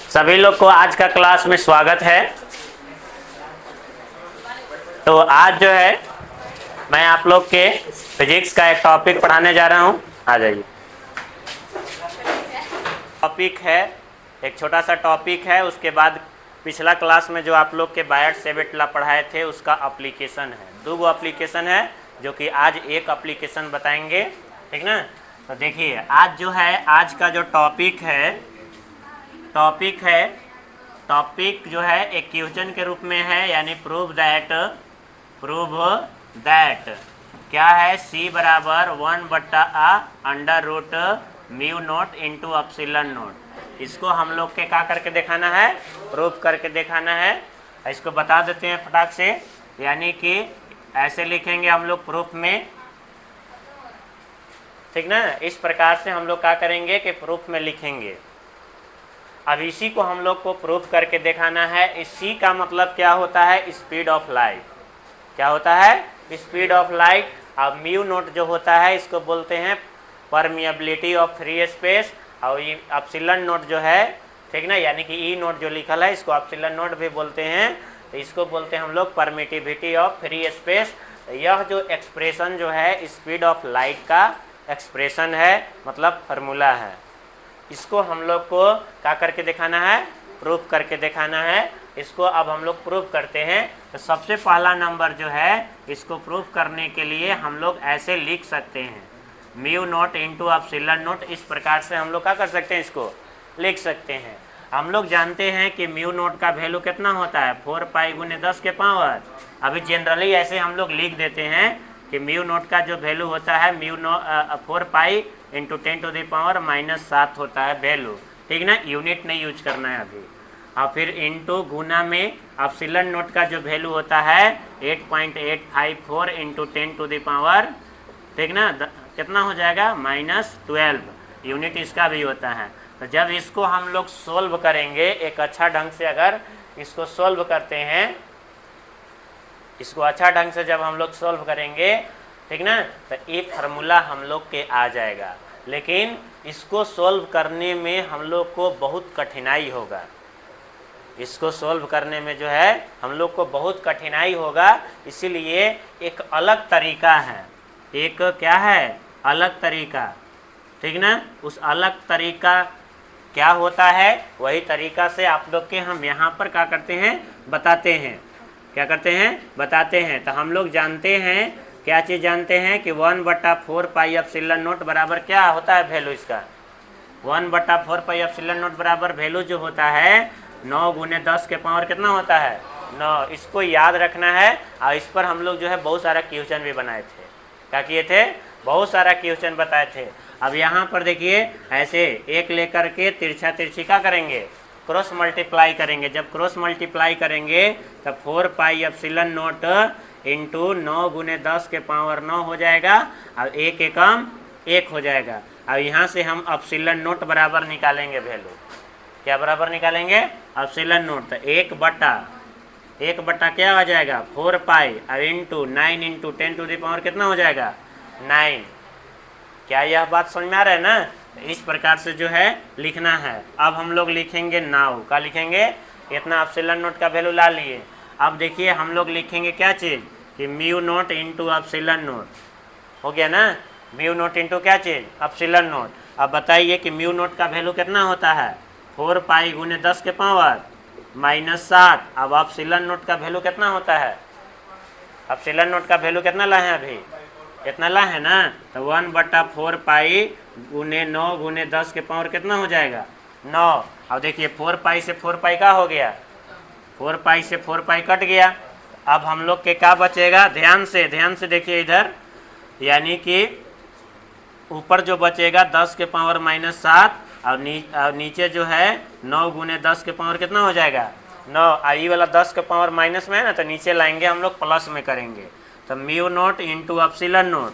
सभी लोग को आज का क्लास में स्वागत है। तो आज जो है मैं आप लोग के फिजिक्स का एक टॉपिक पढ़ाने जा रहा हूँ। आ जाइए। टॉपिक है, एक छोटा सा टॉपिक है। उसके बाद पिछला क्लास में जो आप लोग के बायट सेवेटला पढ़ाए थे उसका एप्लीकेशन है। 2 एप्लीकेशन है जो कि आज एक एप्लीकेशन बताएंगे, ठीक ना। तो देखिए आज जो है, आज का जो टॉपिक जो है एक क्वेश्चन के रूप में है, यानी प्रूव दैट क्या है, c बराबर 1/√μ0 इंटू एप्सिलॉन नोट। इसको हम लोग के क्या करके दिखाना है, प्रूफ करके दिखाना है। इसको बता देते हैं फटाक से, यानी कि ऐसे लिखेंगे हम लोग प्रूफ में, ठीक ना। इस प्रकार से हम लोग क्या करेंगे कि प्रूफ में लिखेंगे। अब इसी को हम लोग को प्रूफ करके दिखाना है। इसी का मतलब क्या होता है, स्पीड ऑफ लाइट। क्या होता है, स्पीड ऑफ लाइट। अब म्यू नोट जो होता है इसको बोलते हैं परमिएबिलिटी ऑफ फ्री स्पेस, और ये एप्सिलॉन नोट जो है, ठीक ना, यानी कि ई नोट जो लिखल है इसको एप्सिलॉन नोट भी बोलते हैं। तो इसको बोलते हैं हम लोग परमिटिविटी ऑफ फ्री स्पेस। यह जो एक्सप्रेशन जो है स्पीड ऑफ लाइट का एक्सप्रेशन है, मतलब फार्मूला है। इसको हम लोग को क्या करके दिखाना है, प्रूफ करके दिखाना है। इसको अब हम लोग प्रूफ करते हैं। तो सबसे पहला नंबर जो है, इसको प्रूफ करने के लिए हम लोग ऐसे लिख सकते हैं, mu naught into epsilon note. इस प्रकार से हम लोग क्या कर सकते हैं, इसको लिख सकते हैं। हम लोग जानते हैं कि म्यू नोट का वैल्यू कितना होता है, 4 पाई गुने 10 के पावर। अभी जनरली ऐसे हम लोग लिख देते हैं कि म्यू नोट का जो वैल्यू होता है 4 पाई इंटू 10⁻⁻7 होता है वैल्यू, ठीक ना। यूनिट नहीं यूज करना है अभी। और फिर इंटू गुना में एप्सिलॉन नोट का जो वैल्यू होता है 8.854 इंटू 10⁻, ठीक ना, कितना हो जाएगा, -12 यूनिट इसका भी होता है। तो जब इसको हम लोग सोल्व करेंगे एक अच्छा ढंग से, अगर इसको सोल्व करते हैं, इसको अच्छा ढंग से जब हम लोग सोल्व करेंगे, ठीक ना, तो ये फार्मूला हम लोग के आ जाएगा। लेकिन इसको सोल्व करने में हम लोग को बहुत कठिनाई होगा। इसको सोल्व करने में जो है हम लोग को बहुत कठिनाई होगा। इसीलिए एक अलग तरीका है, एक क्या है, अलग तरीका, ठीक ना। उस अलग तरीका क्या होता है, वही तरीका से आप लोग के हम यहाँ पर क्या करते हैं, बताते हैं। क्या करते हैं, बताते हैं। तो हम लोग जानते हैं, क्या चीज़ जानते हैं कि 1/4 पाई एप्सिलॉन नोट बराबर क्या होता है वैल्यू इसका, 1/4 पाई एप्सिलॉन नोट बराबर वैल्यू जो होता है 9 गुने 10 के पावर कितना होता है, 9। इसको याद रखना है। और इस पर हम लोग जो है बहुत सारा क्वेश्चन भी बनाए थे। क्या किए थे, बहुत सारा क्वेश्चन बताए थे। अब यहाँ पर देखिए ऐसे एक लेकर के तिरछा तिरछी का करेंगे, क्रॉस मल्टीप्लाई करेंगे। जब क्रॉस मल्टीप्लाई करेंगे तब 4 पाई एप्सिलॉन नोट इंटू 9 गुने 10 के पावर 9 हो जाएगा, और 1 एकम 1 हो जाएगा। अब यहाँ से हम एप्सिलॉन नोट बराबर निकालेंगे वैल्यू। क्या बराबर निकालेंगे, एप्सिलॉन नोट। तो 1 बटा क्या हो जाएगा, 4 पाई, और इंटू 9 इंटू 10⁻, कितना हो जाएगा, 9। क्या यह बात समझ में आ रहा है ना। इस प्रकार से जो है लिखना है। अब हम लोग लिखेंगे नाउ, क्या लिखेंगे, इतना एप्सिलॉन नोट का वैल्यू ला लिए। अब देखिए हम लोग लिखेंगे क्या चीज़, कि mu naught into epsilon note. हो गया ना, म्यू नोट इंटू क्या चीज़, एप्सिलॉन नोट। अब बताइए कि म्यू नोट का वैल्यू कितना होता है, 4 पाई गुने 10 के पावर -7। अब एप्सिलॉन नोट का वैल्यू कितना होता है, एप्सिलॉन नोट का वैल्यू कितना ला है, अभी इतना ला है ना। तो 1/4 पाई गुने 9 गुने 10 के पावर कितना हो जाएगा, 9। अब देखिए 4 पाई से 4 पाई का हो गया, 4 पाई से 4 पाई कट गया। अब हम लोग के क्या बचेगा, ध्यान से देखिए इधर, यानी कि ऊपर जो बचेगा 10 के पावर -7, और नीचे जो है 9 गुने 10 के पावर कितना हो जाएगा, 9। आई वाला 10 के पावर माइनस में है ना, तो नीचे लाएंगे हम लोग, प्लस में करेंगे। तो mu naught into epsilon note.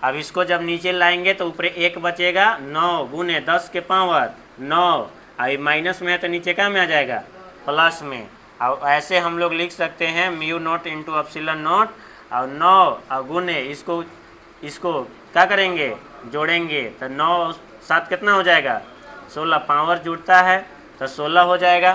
अब इसको जब नीचे लाएंगे तो ऊपर 1 बचेगा, 9 गुने 10 के पावर 9, और माइनस में है तो नीचे क्या में आ जाएगा, प्लस में। और ऐसे हम लोग लिख सकते हैं mu naught into epsilon note, और 9 और गुने इसको क्या करेंगे, जोड़ेंगे। तो 9 7 कितना हो जाएगा, 16, पावर जुड़ता है तो 16 हो जाएगा।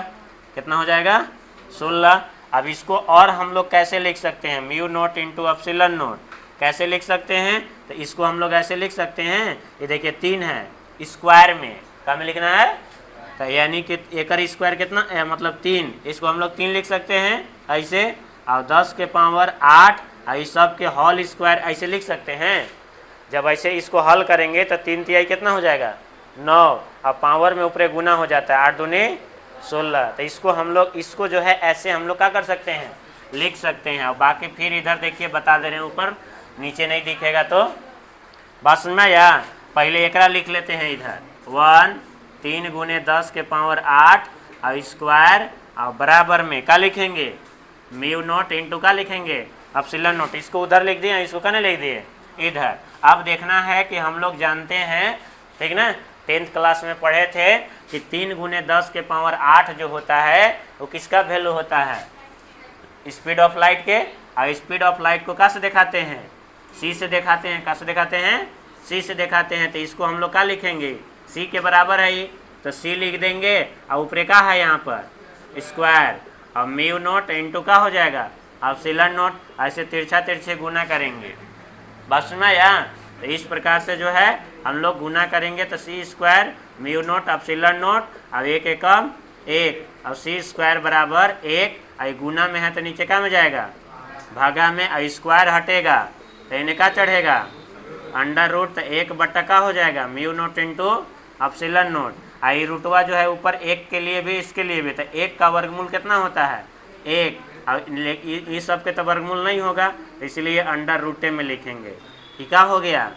कितना हो जाएगा? 16। अब इसको और हम लोग कैसे लिख सकते हैं? Mu nought into epsilon not कैसे लिख सकते हैं? तो इसको हम लोग ऐसे लिख सकते हैं, ये देखिए 3 है, स्क्वायर में क्या में लिखना है? तो यानी कि एकड़ स्क्वायर कितना मतलब 3, इसको हम लोग 3 लिख सकते हैं ऐसे, और 10 के पावर 8 और इस सब के होल स्क्वायर ऐसे लिख सकते हैं। जब ऐसे इसको हल करेंगे तो 3 तिहाई कितना हो जाएगा? 9, और पावर में ऊपर गुना हो जाता है, 8 दूनी 16। तो इसको हम लोग इसको जो है ऐसे हम लोग क्या कर सकते हैं? लिख सकते हैं। और बाकी फिर इधर देखिए बता दे रहे हैं, ऊपर नीचे नहीं दिखेगा तो बात सुनना या पहले एकरा लिख लेते हैं इधर 1 3 गुने 10 के पावर 8 और स्क्वायर और बराबर में क्या लिखेंगे? म्यू नॉट इंटू का लिखेंगे एप्सिलॉन नॉट। इसको उधर लिख दिए, इसको कहने लिख दिए इधर। अब देखना है कि हम लोग जानते हैं, ठीक ना, 10th क्लास में पढ़े थे कि 3 गुने 10 के पावर 8 जो होता है वो किसका वैल्यू होता है? स्पीड ऑफ लाइट के। और स्पीड ऑफ लाइट को कैसे दिखाते हैं? सी से दिखाते हैं। कैसे दिखाते हैं? सी से दिखाते हैं। तो इसको हम लोग क्या लिखेंगे? सी के बराबर है ये, तो सी लिख देंगे और ऊपर का है यहाँ पर स्क्वायर, और म्यू नॉट इंटू का हो जाएगा एप्सिलॉन नॉट। ऐसे तिरछा तिरछे गुना करेंगे। बात सुना यार? तो इस प्रकार से जो है हम लोग गुना करेंगे तो C square mu nought epsilon nought और 1 एकम 1 और सी स्क्वायर बराबर 1। और गुना में है तो नीचे का में जाएगा भागा में, और स्क्वायर हटेगा तो इन्हें का चढ़ेगा अंडर रूट। तो 1 बट्टा का हो जाएगा mu nought into epsilon nought. आई रूटवा जो है ऊपर 1 के लिए भी इसके लिए भी, तो 1 का वर्गमूल कितना होता है? 1। और ये सब के तो वर्गमूल नहीं होगा, इसलिए अंडर रूटे में लिखेंगे। ये क्या हो गया?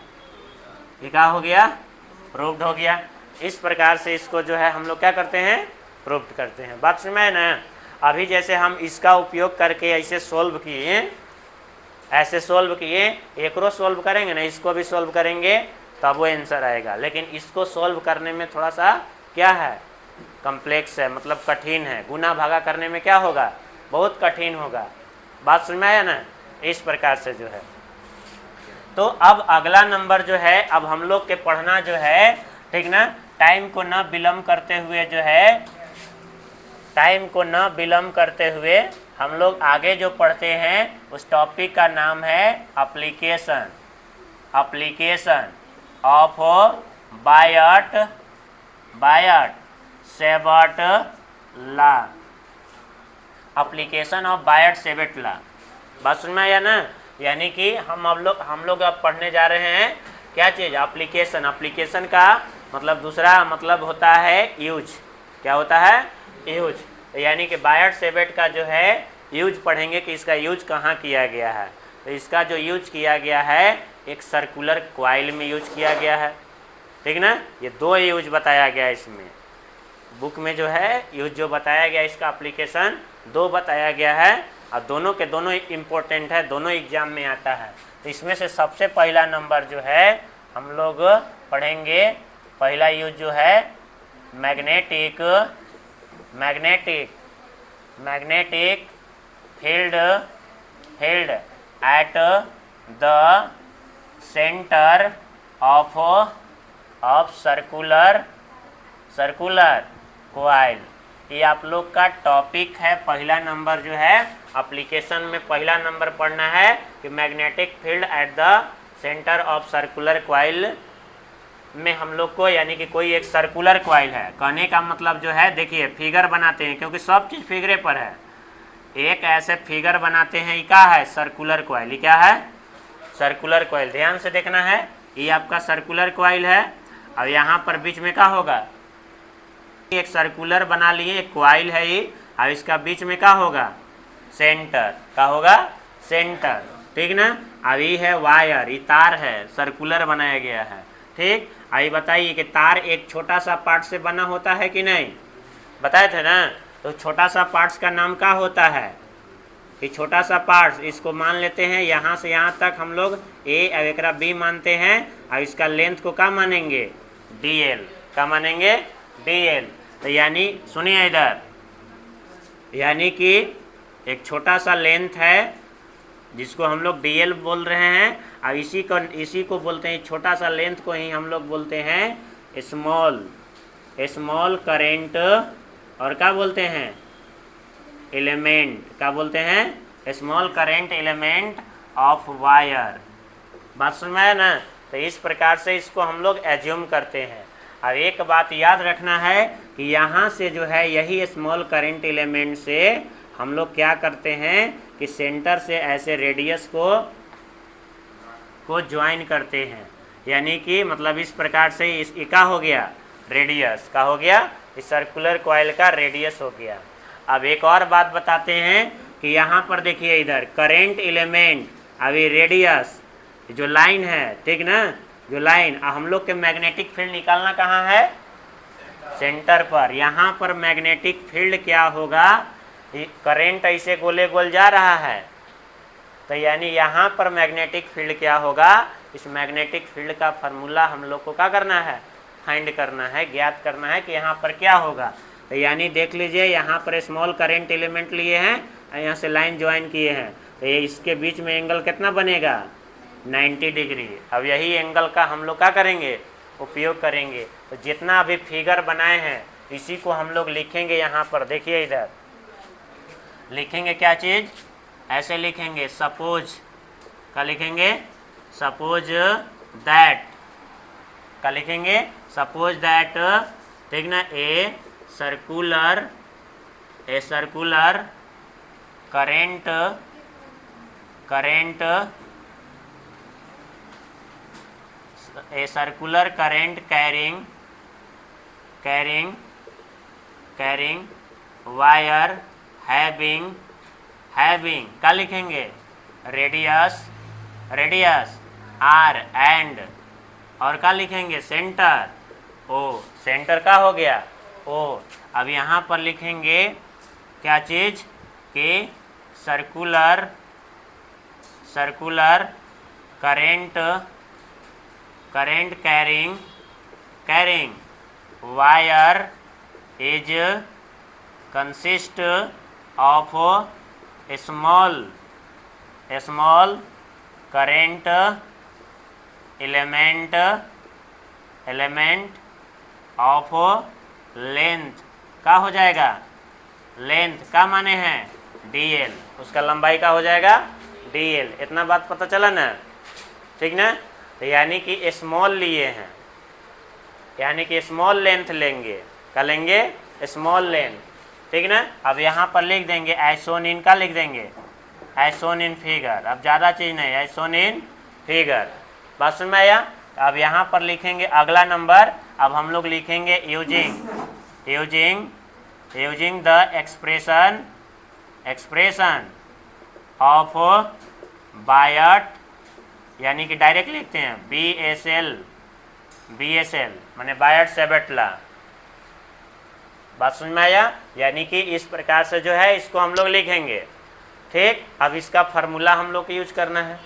ये क्या हो गया? प्रूव्ड हो गया। इस प्रकार से इसको जो है हम लोग क्या करते हैं? प्रूव्ड करते हैं। बात समझ में ना? अभी जैसे हम इसका उपयोग करके ऐसे सोल्व किए, ऐसे सोल्व किए, एक रो सोल्व करेंगे ना, इसको भी सोल्व करेंगे तब वो आंसर आएगा। लेकिन इसको सोल्व करने में थोड़ा सा क्या है? कॉम्प्लेक्स है, मतलब कठिन है। गुना भागा करने में क्या होगा? बहुत कठिन होगा। बात समझ में आया ना? इस प्रकार से जो है। तो अब अगला नंबर जो है, अब हम लोग के पढ़ना जो है, ठीक ना, टाइम को न विलम्ब करते हुए जो है, टाइम को न विलम्ब करते हुए हम लोग आगे जो पढ़ते हैं उस टॉपिक का नाम है application. Application of Biot Savart law. Application of Biot Savart law. बात समझ में आया ना? यानी कि हम लोग अब पढ़ने जा रहे हैं क्या चीज़? एप्लीकेशन। एप्लीकेशन का मतलब दूसरा मतलब होता है यूज। क्या होता है? यूज। यानी कि बायट सेबट का जो है यूज पढ़ेंगे कि इसका यूज कहाँ किया गया है। तो इसका जो यूज किया गया है एक सर्कुलर क्वाइल में यूज किया गया है, ठीक ना। ये 2 यूज बताया गया है इसमें, बुक में जो है यूज जो बताया गया इसका एप्लीकेशन 2 बताया गया है, और दोनों के दोनों इम्पोर्टेंट है, दोनों एग्जाम में आता है। तो इसमें से सबसे पहला नंबर जो है हम लोग पढ़ेंगे, पहला यूज जो है magnetic field at the centre of circular coil. ये आप लोग का टॉपिक है। पहला नंबर जो है एप्लीकेशन में पहला नंबर पढ़ना है कि magnetic field at the centre of circular coil में हम लोग को, यानी कि कोई एक सर्कुलर कोइल है। कहने का मतलब जो है, देखिए फिगर बनाते हैं क्योंकि सब चीज़ फिगरे पर है। एक ऐसे फिगर बनाते हैं, ये क्या है? Circular coil. ये क्या है? Circular coil. ध्यान से देखना है, ये आपका सर्कुलर कोइल है, और यहाँ पर बीच में क्या होगा? एक सर्कुलर बना लिए, एक कोइल है ये, और इसका बीच में क्या होगा? सेंटर। क्या होगा? सेंटर, ठीक ना। अब ये है वायर, ये तार है, सर्कुलर बनाया गया है, ठीक। आइए बताइए कि तार एक छोटा सा पार्ट से बना होता है कि नहीं? बताए थे ना। तो छोटा सा पार्ट्स का नाम क्या होता है? ये छोटा सा पार्ट्स, इसको मान लेते हैं यहाँ से यहाँ तक हम लोग ए और एक बी मानते हैं, और इसका लेंथ को क्या मानेंगे? DL। क्या मानेंगे? DL। तो यानी सुनिए इधर, यानी कि एक छोटा सा लेंथ है जिसको हम लोग DL बोल रहे हैं, और इसी को बोलते हैं, छोटा सा लेंथ को ही हम लोग बोलते हैं स्मॉल करेंट और क्या बोलते हैं, एलिमेंट, क्या बोलते हैं, small current element of wire. बात समझ में आया ना। तो इस प्रकार से इसको हम लोग एज्यूम करते हैं। अब एक बात याद रखना है कि यहाँ से जो है यही स्मॉल करंट एलिमेंट से हम लोग क्या करते हैं कि सेंटर से ऐसे रेडियस को ज्वाइन करते हैं। यानी कि मतलब इस प्रकार से इस क्या हो गया, रेडियस का हो गया, इस सर्कुलर कॉइल का रेडियस हो गया। अब एक और बात बताते हैं कि यहाँ पर देखिए इधर करेंट एलिमेंट, अभी रेडियस जो लाइन है, ठीक ना, जो लाइन, हम लोग के मैग्नेटिक फील्ड निकालना कहाँ है, सेंटर पर। यहाँ पर मैग्नेटिक फील्ड क्या होगा, करंट ऐसे गोले गोल जा रहा है, तो यानी यहाँ पर मैग्नेटिक फील्ड क्या होगा, इस मैग्नेटिक फील्ड का फार्मूला हम लोग को क्या करना है, फाइंड करना है, ज्ञात करना है कि यहाँ पर क्या होगा। तो यानी देख लीजिए यहाँ पर स्मॉल करंट एलिमेंट लिए हैं और यहाँ से लाइन ज्वाइन किए हैं, तो ये इसके बीच में एंगल कितना बनेगा, 90 डिग्री। अब यही एंगल का हम लोग क्या करेंगे, उपयोग करेंगे। तो जितना अभी फिगर बनाए हैं इसी को हम लोग लिखेंगे यहाँ पर। देखिए इधर लिखेंगे क्या चीज़, ऐसे लिखेंगे, सपोज क्या लिखेंगे, सपोज दैट, क्या लिखेंगे, सपोज दैट, ठीक ना, a circular current carrying wire having क्या लिखेंगे, रेडियस आर एंड, और क्या लिखेंगे, सेंटर ओ, सेंटर का हो गया ओ। अब यहाँ पर लिखेंगे क्या चीज़ कि circular current carrying wire is consist of small current element of length, का हो जाएगा, लेंथ का माने हैं dl, उसका लंबाई का हो जाएगा dl। इतना बात पता चला ना, ठीक ना। तो यानी कि स्मॉल लिए हैं, यानी कि स्मॉल लेंथ लेंगे, क्या लेंगे, स्मॉल लेंथ, ठीक ना। अब यहाँ पर लिख देंगे एज इन, का लिख देंगे एज इन फिगर। अब ज़्यादा चीज़ नहीं, एज इन फिगर। बात समझ में आया। अब यहाँ पर लिखेंगे अगला नंबर, अब हम लोग लिखेंगे यूजिंग द एक्सप्रेशन ऑफ बायट, यानी कि डायरेक्ट लिखते हैं BSL माने बायट सेबेट लॉ। बात समझ में आया। यानी कि इस प्रकार से जो है इसको हम लोग लिखेंगे, ठीक। अब इसका फार्मूला हम लोग को यूज करना है,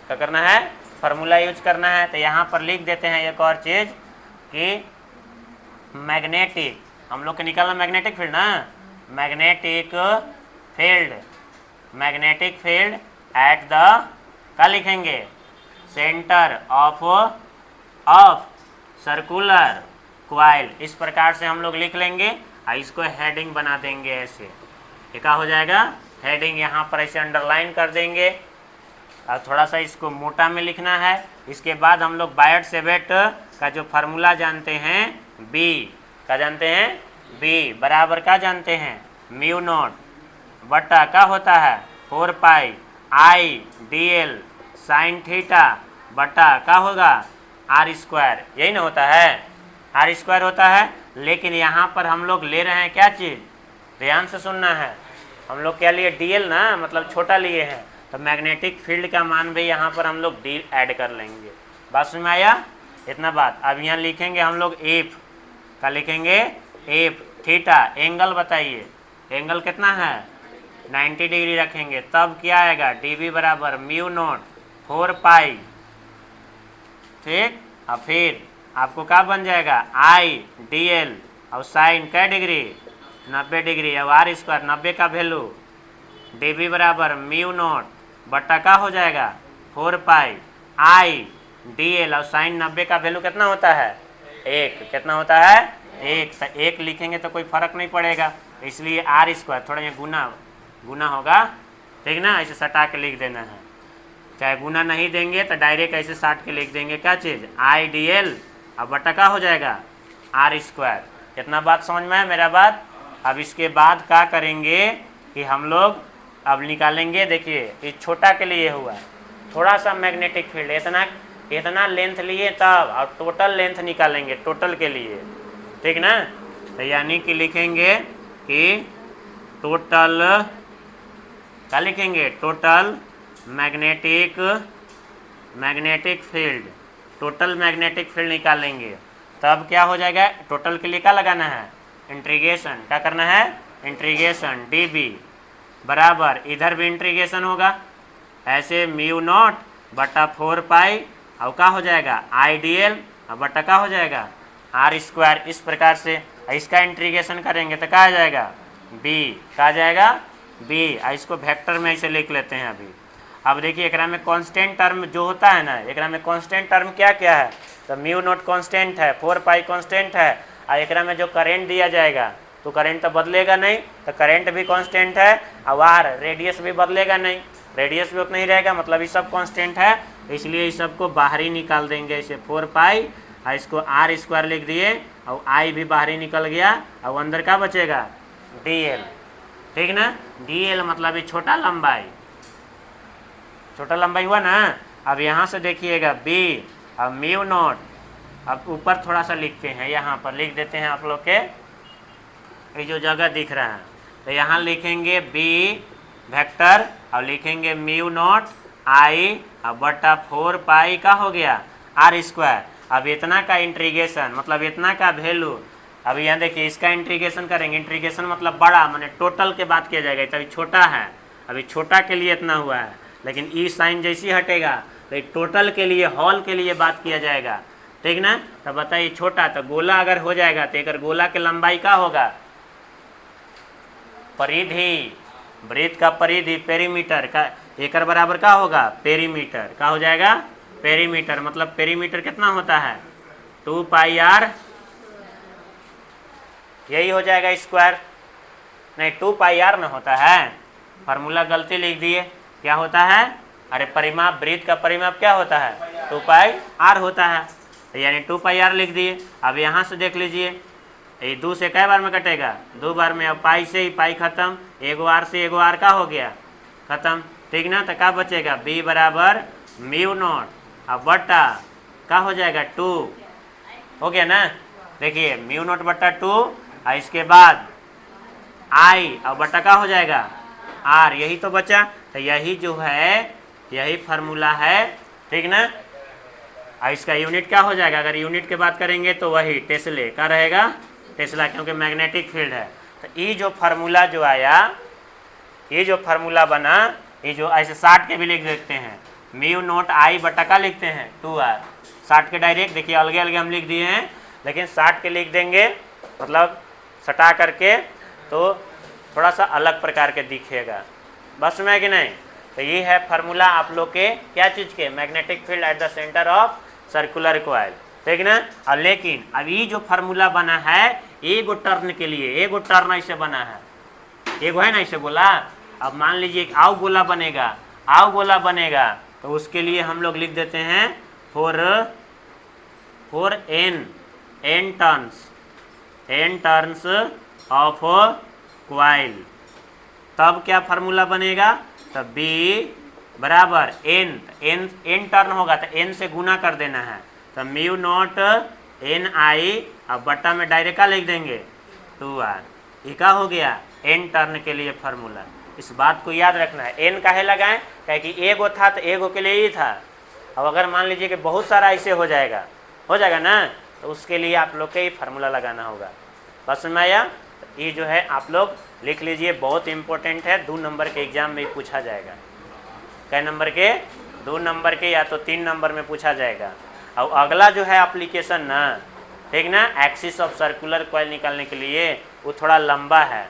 क्या करना है, फार्मूला यूज करना है। तो यहाँ पर लिख देते हैं एक और चीज़ कि मैग्नेटिक, हम लोग को निकालना मैग्नेटिक फील्ड ना, मैग्नेटिक फील्ड एट द, क्या लिखेंगे, सेंटर ऑफ सर्कुलर क्वाइल। इस प्रकार से हम लोग लिख लेंगे और इसको हेडिंग बना देंगे ऐसे, ये क्या हो जाएगा, हेडिंग। यहाँ पर ऐसे अंडरलाइन कर देंगे और थोड़ा सा इसको मोटा में लिखना है। इसके बाद हम लोग बायट सेबेट का जो फार्मूला जानते हैं, बी का जानते हैं, बी बराबर का जानते हैं, म्यू नॉट बटा का होता है 4 पाई आई dl साइन थीटा बटा का होगा r स्क्वायर, यही ना होता है, r स्क्वायर होता है। लेकिन यहाँ पर हम लोग ले रहे हैं क्या चीज़, ध्यान से सुनना है, हम लोग क्या लिए, dl ना, मतलब छोटा लिए हैं, तो मैग्नेटिक फील्ड का मान भी यहाँ पर हम लोग d ऐड कर लेंगे। बात समझ में आया, इतना बात। अब यहाँ लिखेंगे हम लोग एफ, का लिखेंगे एफ थीटा, एंगल बताइए, एंगल कितना है, 90 डिग्री रखेंगे, तब क्या आएगा, dB बराबर म्यू नॉट 4 पाई, ठीक। अब फिर आपको क्या बन जाएगा, आई dl और साइन कै डिग्री, 90 डिग्री, अब r स्क्वायर 90 का वैल्यू, dB बराबर म्यू नॉट बटा का हो जाएगा 4 पाई आई dl और साइन 90 का वैल्यू कितना होता है, 1, कितना होता है 1, तो 1 लिखेंगे तो कोई फर्क नहीं पड़ेगा, इसलिए आर स्क्वायर, थोड़ा ये गुना होगा, ठीक ना, ऐसे सटा के लिख देना है। चाहे गुना नहीं देंगे तो डायरेक्ट ऐसे साट के लिख देंगे क्या चीज़, आई डी एल, अब बटा का हो जाएगा आर स्क्वायर। इतना बात समझ में है मेरा बात। अब इसके बाद क्या करेंगे कि हम लोग अब निकालेंगे, देखिए ये छोटा के लिए हुआ, थोड़ा सा मैग्नेटिक फील्ड, इतना लेंथ लिए तब, और टोटल लेंथ निकालेंगे टोटल के लिए, ठीक ना। तो यानी कि लिखेंगे कि टोटल, क्या लिखेंगे, total magnetic field, total magnetic field निकालेंगे। तब क्या हो जाएगा, टोटल के लिए क्या लगाना है, इंटीग्रेशन, क्या करना है, इंटीग्रेशन डी बी बराबर, इधर भी इंटीग्रेशन होगा, ऐसे म्यू नॉट बटा 4 पाई, अब क्या हो जाएगा आई डी एल, अब बटा का हो जाएगा आर स्क्वायर। इस प्रकार से इसका इंटीग्रेशन करेंगे तो क्या आ जाएगा बी, क्या आ जाएगा बी। इसको वेक्टर में ऐसे लिख लेते हैं अभी। अब देखिए एकरा में कांस्टेंट टर्म जो होता है ना, एकरा में कांस्टेंट टर्म क्या क्या है, तो म्यू नॉट कांस्टेंट है, 4 पाई कांस्टेंट है, और एकरा में जो करंट दिया जाएगा तो करंट तो बदलेगा नहीं, तो करंट भी कांस्टेंट है, और आर रेडियस भी बदलेगा नहीं, रेडियस भी उतना ही रहेगा, मतलब ये सब कांस्टेंट है, इसलिए इस सबको बाहर ही निकाल देंगे, इसे 4 पाई, और इसको आर स्क्वायर लिख दिए, और आई भी बाहर ही निकल गया, और अंदर क्या बचेगा डी एल, ठीक ना। डी एल मतलब ये छोटा लंबाई हुआ ना। अब यहाँ से देखिएगा बी, अब म्यू नॉट, अब ऊपर थोड़ा सा लिखते हैं, यहाँ पर लिख देते हैं आप लोग के, ये जो जगह दिख रहा है, तो यहाँ लिखेंगे बी वेक्टर, और लिखेंगे म्यू नॉट आई, अब बटा 4 पाई का हो गया आर स्क्वायर। अब इतना का इंटीग्रेशन, मतलब इतना का वैल्यू, अब यहाँ देखिए इसका इंटीग्रेशन करेंगे, इंटीग्रेशन मतलब बड़ा, माने टोटल के बात किया जाएगा, तभी छोटा है, अभी छोटा के लिए इतना हुआ है, लेकिन ई साइन जैसी हटेगा तो टोटल के लिए, हॉल के लिए बात किया जाएगा, ठीक ना। तो बताइए छोटा, तो गोला अगर हो जाएगा तो एक गोला के लंबाई का होगा, परिधि, वृत्त का परिधि पेरीमीटर का एक बराबर का होगा पेरीमीटर, का हो जाएगा पेरीमीटर, मतलब पेरीमीटर कितना होता है 2 पाई आर, यही हो जाएगा स्क्वायर, नहीं 2 पाई आर न होता है, फार्मूला गलती लिख दिए, क्या होता है, अरे परिमाप, वृत्त का परिमाप क्या होता है 2 पाई आर होता है, यानी 2 पाई आर लिख दिए। अब यहाँ से देख लीजिए, ये 2 से कई बार में कटेगा, 2 बार में, अब पाई से ही पाई खत्म, एगो आर से एगो आर का हो गया खत्म, ठीक ना। तो क्या बचेगा बी बराबर म्यू नॉट, अब बटा का हो जाएगा 2, हो गया ना। देखिए म्यू नॉट बटा 2, और इसके बाद आई, अब बटा का हो जाएगा आर, यही तो बचा। तो यही जो है, यही फार्मूला है, ठीक ना। और इसका यूनिट क्या हो जाएगा, अगर यूनिट की बात करेंगे तो वही टेस्ले का रहेगा, टेस्ला, क्योंकि मैग्नेटिक फील्ड है। तो ये जो फार्मूला जो आया, ये जो फार्मूला बना, ये जो ऐसे 60 के भी लिख देते हैं, म्यू नॉट आई बटा का लिखते हैं 2 आर, 60 के डायरेक्ट देखिए अलगे अलगे हम लिख दिए हैं, लेकिन 60 के लिख देंगे, मतलब सटा करके, तो थोड़ा सा अलग प्रकार के दिखेगा, बस में है कि नहीं। तो ये है फार्मूला आप लोग के क्या चीज़ के, magnetic field at the centre of circular coil, ठीक ना। और लेकिन अब ये जो फार्मूला बना है एगो टर्न के लिए, एगो टर्न ऐसे बना है, एगो है ना ऐसे गोला। अब मान लीजिए आओ गोला बनेगा, तो उसके लिए हम लोग लिख देते हैं for N turns of coil, तब क्या फार्मूला बनेगा, तो बी बराबर एन टर्न होगा तो एन से गुना कर देना है, तो म्यू नॉट एन आई, अब बट्टा में डायरेक्ट लिख देंगे 2 आर, ये क्या हो गया एन टर्न के लिए फार्मूला। इस बात को याद रखना है, एन काहे लगाएं, क्या कि एगो था तो एगो के लिए ही था। अब अगर मान लीजिए कि बहुत सारा ऐसे हो जाएगा ना, तो उसके लिए आप लोग के ही फार्मूला लगाना होगा। बस में आया। ये जो है आप लोग लिख लीजिए, बहुत इंपॉर्टेंट है, 2 नंबर के एग्जाम में पूछा जाएगा। कै नंबर के, 2 नंबर के या तो 3 नंबर में पूछा जाएगा। और अगला जो है एप्लीकेशन ना, ठीक ना, एक्सिस ऑफ सर्कुलर कॉइल निकालने के लिए, वो थोड़ा लंबा है।